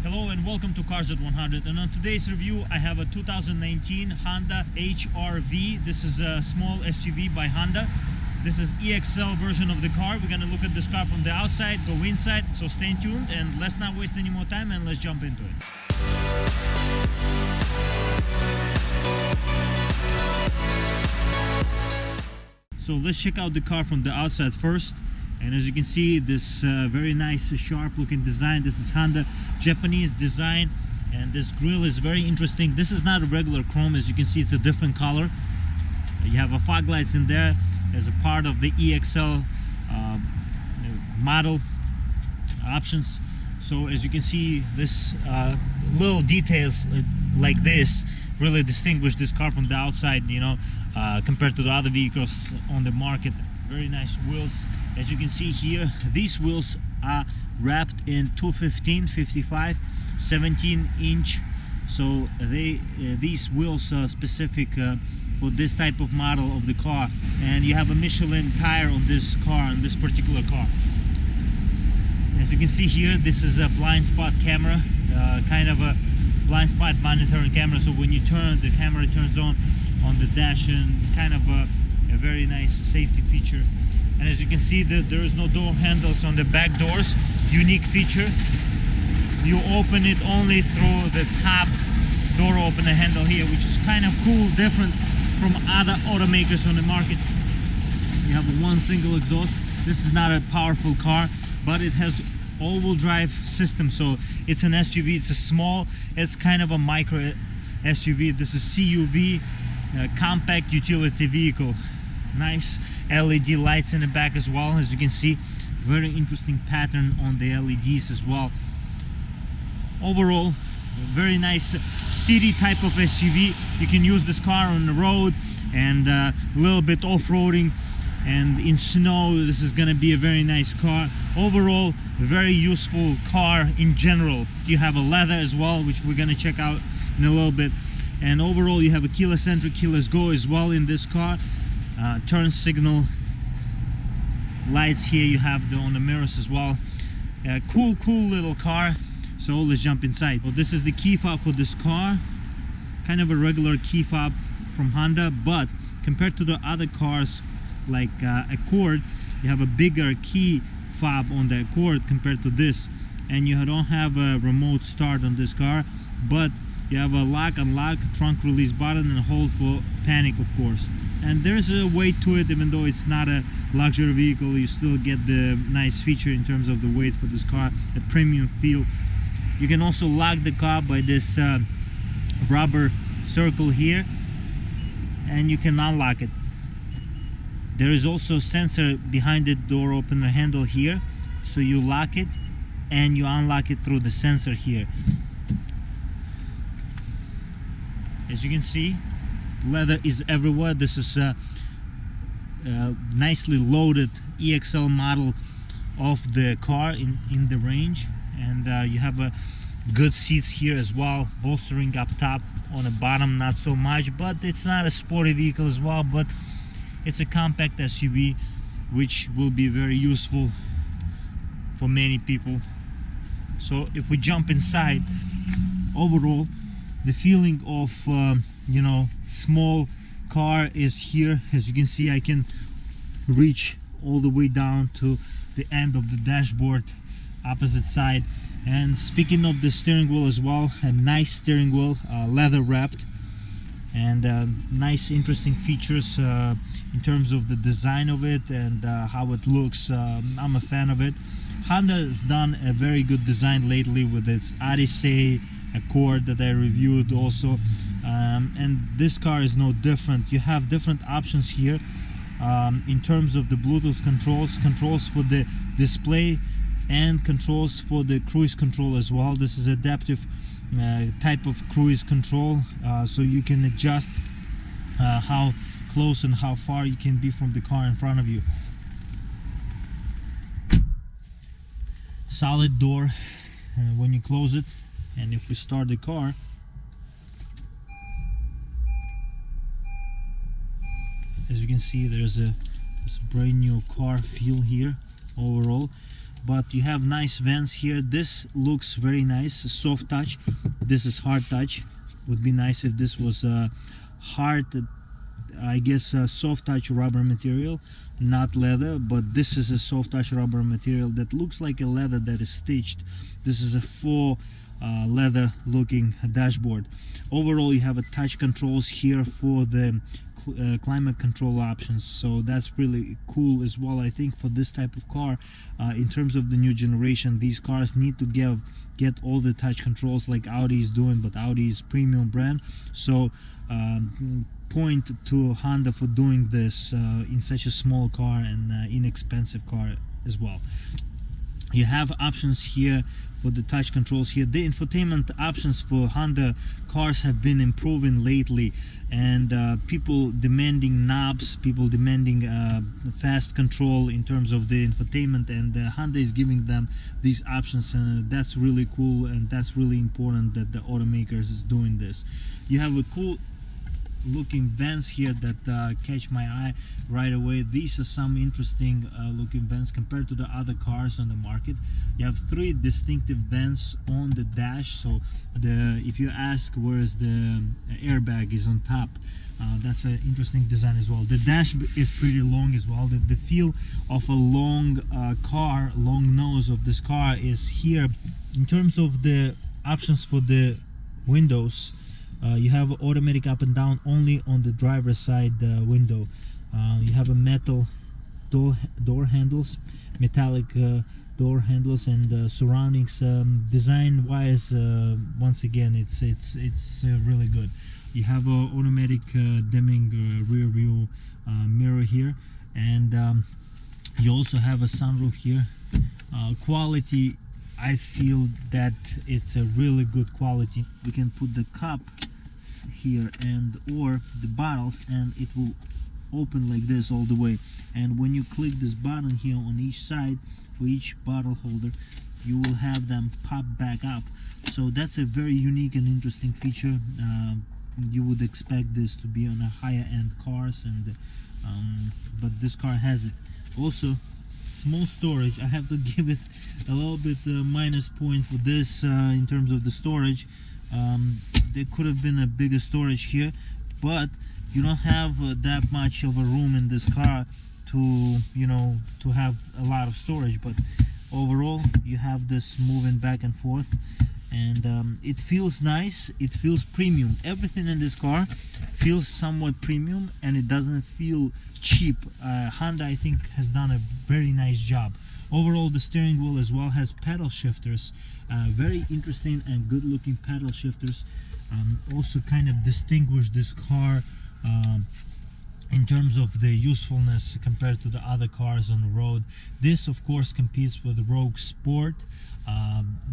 Hello and welcome to Cars at 100, and on today's review I have a 2019 Honda HR-V. This is a small SUV by Honda. This is EXL version of the car. We're gonna look at this car from the outside, go inside, so stay tuned and let's not waste any more time and let's jump into it. So let's check out the car from the outside first. And as you can see, this very nice sharp looking design. This is Honda Japanese design, and this grille is very interesting. This is not a regular chrome. As you can see, it's a different color. You have a fog lights in there as a part of the EXL model options. So as you can see, this little details like this really distinguish this car from the outside, you know, compared to the other vehicles on the market. Very nice wheels. As you can see here, these wheels are wrapped in 215, 55, 17 inch. So these wheels are specific for this type of model of the car. And you have a Michelin tire on this car, on this particular car. As you can see here, this is a blind spot camera, kind of a blind spot monitoring camera. So when you turn, the camera turns on the dash, and kind of a very nice safety feature. And as you can see, there is no door handles on the back doors. Unique feature. You open it only through the top door opener handle here, which is kind of cool, different from other automakers on the market. You have one single exhaust. This is not a powerful car, but it has all-wheel drive system. So it's an SUV. It's a small, it's kind of a micro SUV. This is CUV, compact utility vehicle. Nice LED lights in the back as well. As you can see, very interesting pattern on the LEDs as well. Overall, very nice city type of SUV. You can use this car on the road and a little bit off-roading, and in snow this is going to be a very nice car. Overall, a very useful car in general. You have a leather as well, which we're going to check out in a little bit. And overall, you have a keyless entry, keyless go as well in this car. Turn signal lights here you have on the mirrors as well. Cool little car. So let's jump inside. Well, this is the key fob for this car. Kind of a regular key fob from Honda, but compared to the other cars like Accord, you have a bigger key fob on the Accord compared to this. And you don't have a remote start on this car, but you have a lock, unlock, trunk release button, and hold for panic, of course. And there's a weight to it. Even though it's not a luxury vehicle, you still get the nice feature in terms of the weight for this car, a premium feel. You can also lock the car by this rubber circle here, and you can unlock it. There is also a sensor behind the door opener handle here, so you lock it and you unlock it through the sensor here. As you can see, leather is everywhere. This is a nicely loaded EXL model of the car in the range, and you have a good seats here as well, bolstering up top. On the bottom not so much, but it's not a sporty vehicle as well, but it's a compact SUV which will be very useful for many people. So if we jump inside, overall the feeling of you know, small car is here. As you can see, I can reach all the way down to the end of the dashboard, opposite side. And speaking of the steering wheel as well, a nice steering wheel, leather wrapped, and nice interesting features in terms of the design of it and how it looks. I'm a fan of it. Honda has done a very good design lately with its Odyssey, Accord that I reviewed also, and this car is no different. You have different options here in terms of the Bluetooth controls for the display, and controls for the cruise control as well. This is adaptive type of cruise control, so you can adjust how close and how far you can be from the car in front of you. Solid door when you close it. And if we start the car, as you can see, there's a brand new car feel here overall. but you have nice vents here. This looks very nice, soft touch. This is hard touch. Would be nice if this was hard, I guess, soft touch rubber material, not leather, but this is a soft touch rubber material that looks like a leather that is stitched. This is a full leather looking dashboard. Overall, you have a touch controls here for the climate control options, so that's really cool as well. I think for this type of car, in terms of the new generation, these cars need to get all the touch controls like Audi is doing, but Audi is premium brand, so point to Honda for doing this in such a small car and inexpensive car as well. You have options here for the touch controls here. The infotainment options for Honda cars have been improving lately, and people demanding knobs, people demanding fast control in terms of the infotainment, and Honda is giving them these options, and that's really cool, and that's really important that the automakers is doing this. You have a cool looking vents here that catch my eye right away. These are some interesting looking vents compared to the other cars on the market. You have 3 distinctive vents on the dash, so if you ask where is the airbag is on top, that's an interesting design as well. The dash is pretty long as well. The feel of a long car, long nose of this car is here. In terms of the options for the windows, you have automatic up and down only on the driver's side window. You have a metal door handles, metallic door handles, and surroundings. Design wise, once again, it's really good. You have a automatic dimming rear view mirror here, and you also have a sunroof here. Quality, I feel that it's a really good quality. We can put the cup here and or the bottles, and it will open like this all the way, and when you click this button here on each side for each bottle holder, you will have them pop back up. So that's a very unique and interesting feature. You would expect this to be on a higher end cars, and but this car has it. Also, small storage. I have to give it a little bit minus point for this in terms of the storage. There could have been a bigger storage here, but you don't have that much of a room in this car to, you know, to have a lot of storage. But overall, you have this moving back and forth, and it feels nice. It feels premium. Everything in this car feels somewhat premium, and it doesn't feel cheap. Honda, I think, has done a very nice job. Overall, the steering wheel as well has paddle shifters, very interesting and good looking paddle shifters. Also kind of distinguish this car in terms of the usefulness compared to the other cars on the road. This of course competes with the Rogue Sport.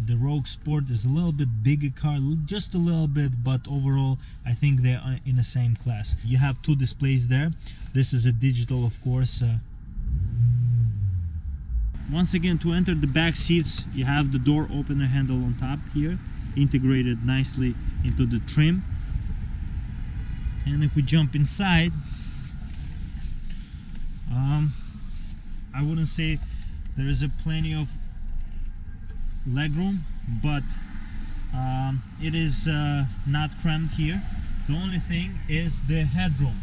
The Rogue Sport is a little bit bigger car, just a little bit, but overall I think they are in the same class. You have 2 displays there. This is a digital, of course. Once again, to enter the back seats, you have the door opener handle on top here, integrated nicely into the trim. And if we jump inside, I wouldn't say there is plenty of legroom, but it is not cramped here. The only thing is the headroom,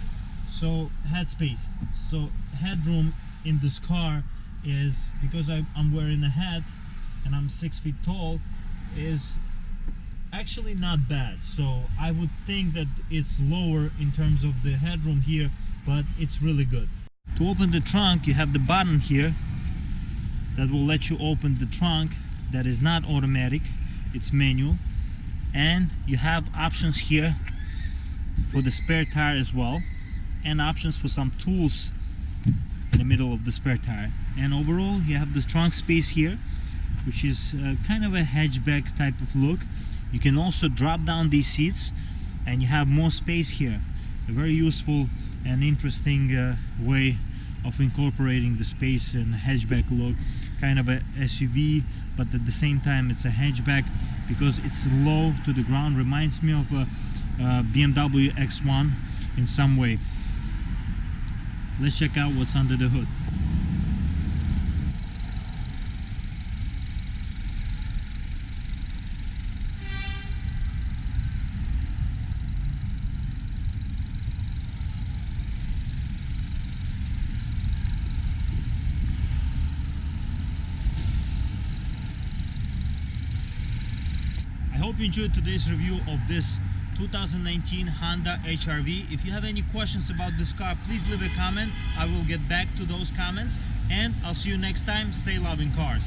so headspace. So headroom in this car is, because I'm wearing a hat and I'm 6 feet tall, is actually not bad. So I would think that it's lower in terms of the headroom here, but it's really good. To open the trunk, you have the button here that will let you open the trunk. That is not automatic, it's manual. And you have options here for the spare tire as well, and options for some tools in the middle of the spare tire. And overall, you have the trunk space here, which is kind of a hatchback type of look. You can also drop down these seats and you have more space here. A very useful and interesting way of incorporating the space and hatchback look. Kind of a SUV, but at the same time it's a hatchback because it's low to the ground. Reminds me of a BMW X1 in some way. Let's check out what's under the hood. hope you enjoyed today's review of this 2019 Honda HR-V. If you have any questions about this car, please leave a comment. I will get back to those comments, and I'll see you next time. Stay loving cars.